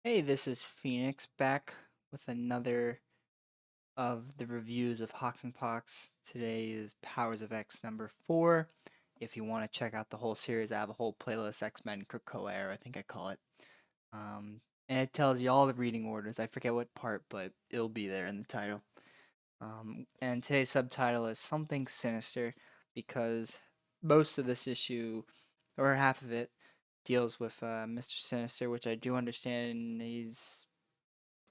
Hey, this is Phoenix back with another of the reviews of Hox and Pox. Today is Powers of X number 4. If you want to check out the whole series, I have a whole playlist, X-Men Krakoa era, I think I call it. And it tells you all the reading orders. I forget what part, but it'll be there in the title. And today's subtitle is Something Sinister because most of this issue, or half of it, deals with Mr. Sinister, which I do understand he's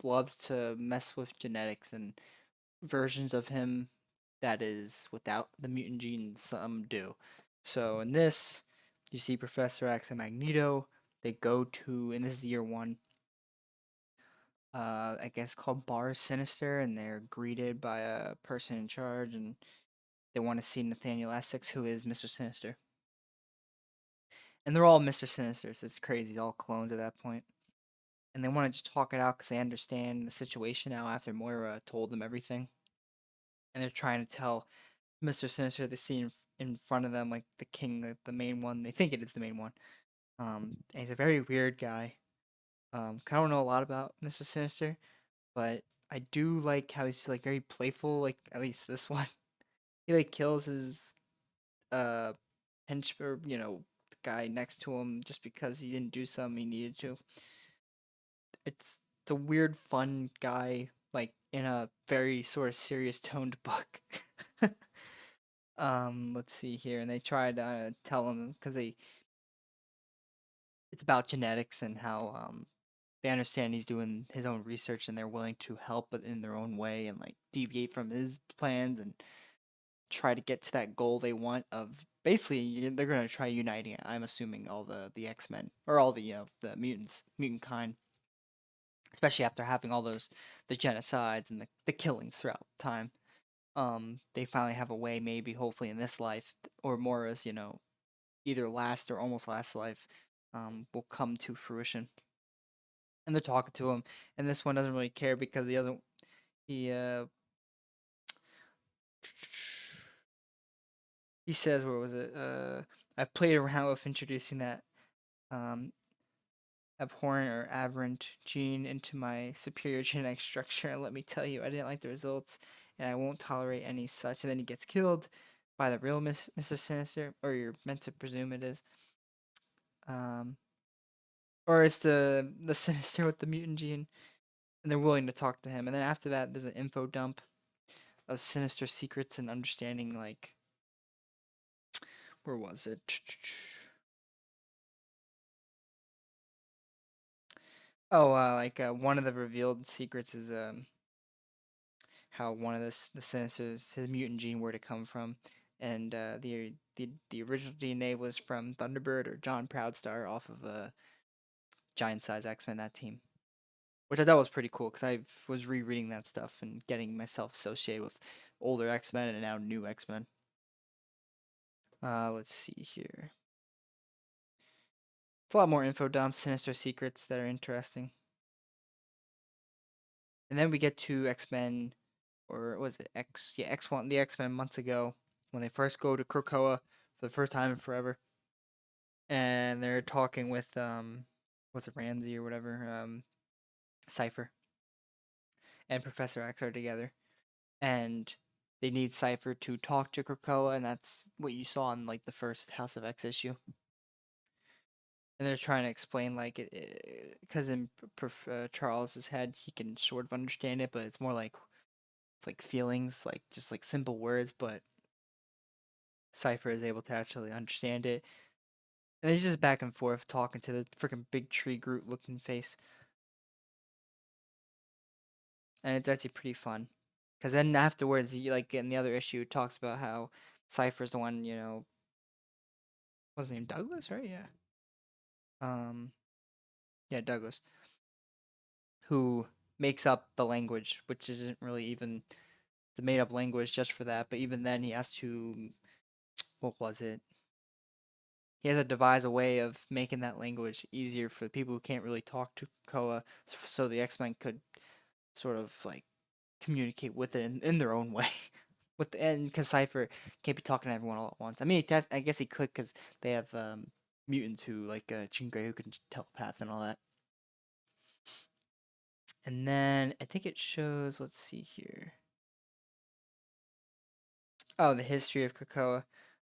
loves to mess with genetics and versions of him that is without the mutant gene, some do. So in this, you see Professor X and Magneto. They go to, and this is year one, I guess called Bar Sinister, and they're greeted by a person in charge, and they want to see Nathaniel Essex, who is Mr. Sinister. And they're all Mr. Sinisters. It's crazy, all clones at that point. And they want to just talk it out because they understand the situation now after Moira told them everything. And they're trying to tell Mr. Sinister they see in front of them, like the king, the main one. They think it is the main one. And he's a very weird guy. I don't know a lot about Mr. Sinister, but I do like how he's like very playful. Like at least this one, he like kills his uh henchman, or, the guy next to him just because he didn't do something he needed to. It's a weird, fun guy, like in a very sort of serious toned book. Let's see here, and they tried to tell him because it's about genetics and how they understand he's doing his own research and they're willing to help but in their own way and like deviate from his plans and try to get to that goal they want of basically they're gonna try uniting. I'm assuming all the X Men or all the mutants, mutant kind, especially after having all those the genocides and the killings throughout time. They finally have a way, maybe hopefully in this life or more as either last or almost last life, will come to fruition. And they're talking to him, and this one doesn't really care because he doesn't. He says, where was it? I've played around with introducing that um abhorrent or aberrant gene into my superior genetic structure, and let me tell you, I didn't like the results, and I won't tolerate any such. And then he gets killed by the real Mr. Sinister, or you're meant to presume it is. Um, or it's the Sinister with the mutant gene, and they're willing to talk to him. And then after that, there's an info dump of Sinister secrets and understanding. Like, where was it? Oh, one of the revealed secrets is how one of the Sinisters, his mutant gene, where to come from, and the original DNA was from Thunderbird or John Proudstar off of Giant Size X Men, that team, which I thought was pretty cool because I was rereading that stuff and getting myself associated with older X Men and now new X Men. Let's see here. It's a lot more info dumps, sinister secrets that are interesting. And then we get to X Men, or was it X? Yeah, X1, the X Men months ago when they first go to Krakoa for the first time in forever, and they're talking with was it Ramsey or whatever, Cipher and Professor X are together, and they need Cipher to talk to Krakoa, and that's what you saw in like the first House of X issue. And they're trying to explain like it because in Charles's head he can sort of understand it, but it's more like feelings, like just like simple words, but Cipher is able to actually understand it. And he's just back and forth talking to the freaking big tree Groot looking face. And it's actually pretty fun. Because then afterwards, like in the other issue, it talks about how Cypher's the one, what's his name? Douglas, right? Yeah. Um, yeah, Douglas, who makes up the language, which isn't really even the made up language just for that. But even then, he has to, what was it? He has to devise a way of making that language easier for the people who can't really talk to Koa, so the X Men could sort of like communicate with it in their own way. And because Cipher can't be talking to everyone all at once. I mean, I guess he could because they have mutants who like Jean Grey who can telepath and all that. And then I think it shows, let's see here. Oh, the history of Krakoa,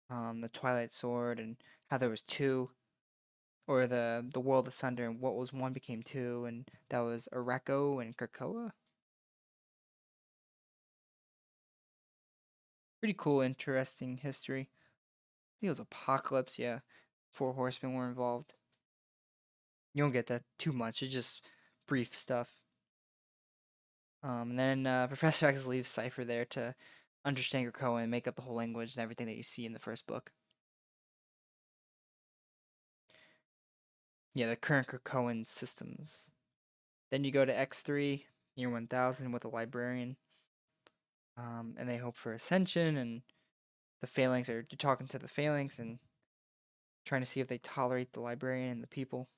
the Twilight Sword, and how there was two, or the World Asunder, and what was one became two, and that was Areko and Krakoa. Pretty cool, interesting history. I think it was Apocalypse, yeah. Four Horsemen were involved. You don't get that too much, it's just brief stuff. And then Professor X leaves Cypher there to understand Krakoa and make up the whole language and everything that you see in the first book. Yeah, the current Krakoan systems. Then you go to X3, year 1000 with the Librarian. And they hope for ascension, and the Phalanx are talking to the Phalanx and trying to see if they tolerate the Librarian and the people.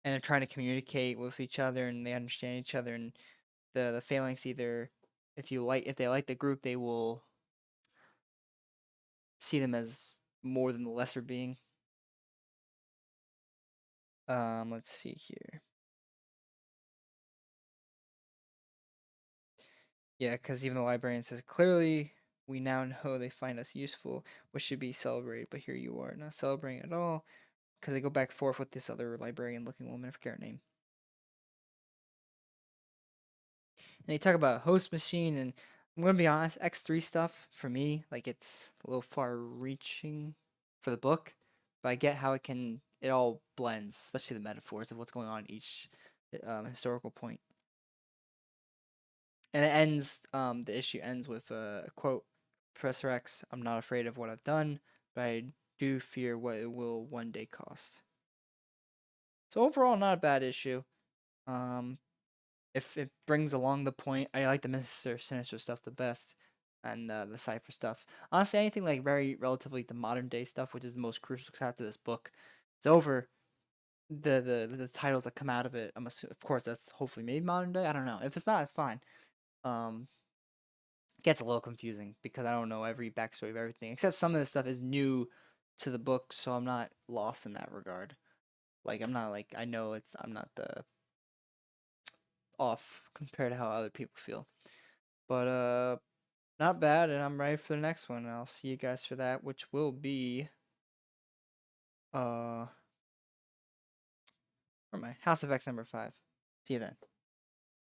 And they're trying to communicate with each other, and they understand each other. And the Phalanx either, if they like the group, they will see them as more than the lesser being. Let's see here. Yeah, because even the Librarian says clearly, we now know they find us useful, which should be celebrated, but here you are not celebrating at all, because they go back and forth with this other librarian-looking woman, I forget her name. And they talk about host machine, and I'm gonna be honest, X3 stuff for me, like it's a little far-reaching for the book, but I get how it all blends, especially the metaphors of what's going on in each historical point. And the issue ends with a quote, Professor X, I'm not afraid of what I've done, but I do fear what it will one day cost. So overall, not a bad issue. Um, if it brings along the point, I like the Mr. Sinister stuff the best, and the Cypher stuff. Honestly, anything like very relatively the modern day stuff, which is the most crucial after this book, it's over. The titles that come out of it, of course that's hopefully maybe modern day. I don't know. If it's not, it's fine. Um, gets a little confusing because I don't know every backstory of everything, except some of the stuff is new to the book, so I'm not lost in that regard. Like I'm not like I know I'm not the off compared to how other people feel. But not bad, and I'm ready for the next one. And I'll see you guys for that, which will be where am I? House of X number 5. See you then.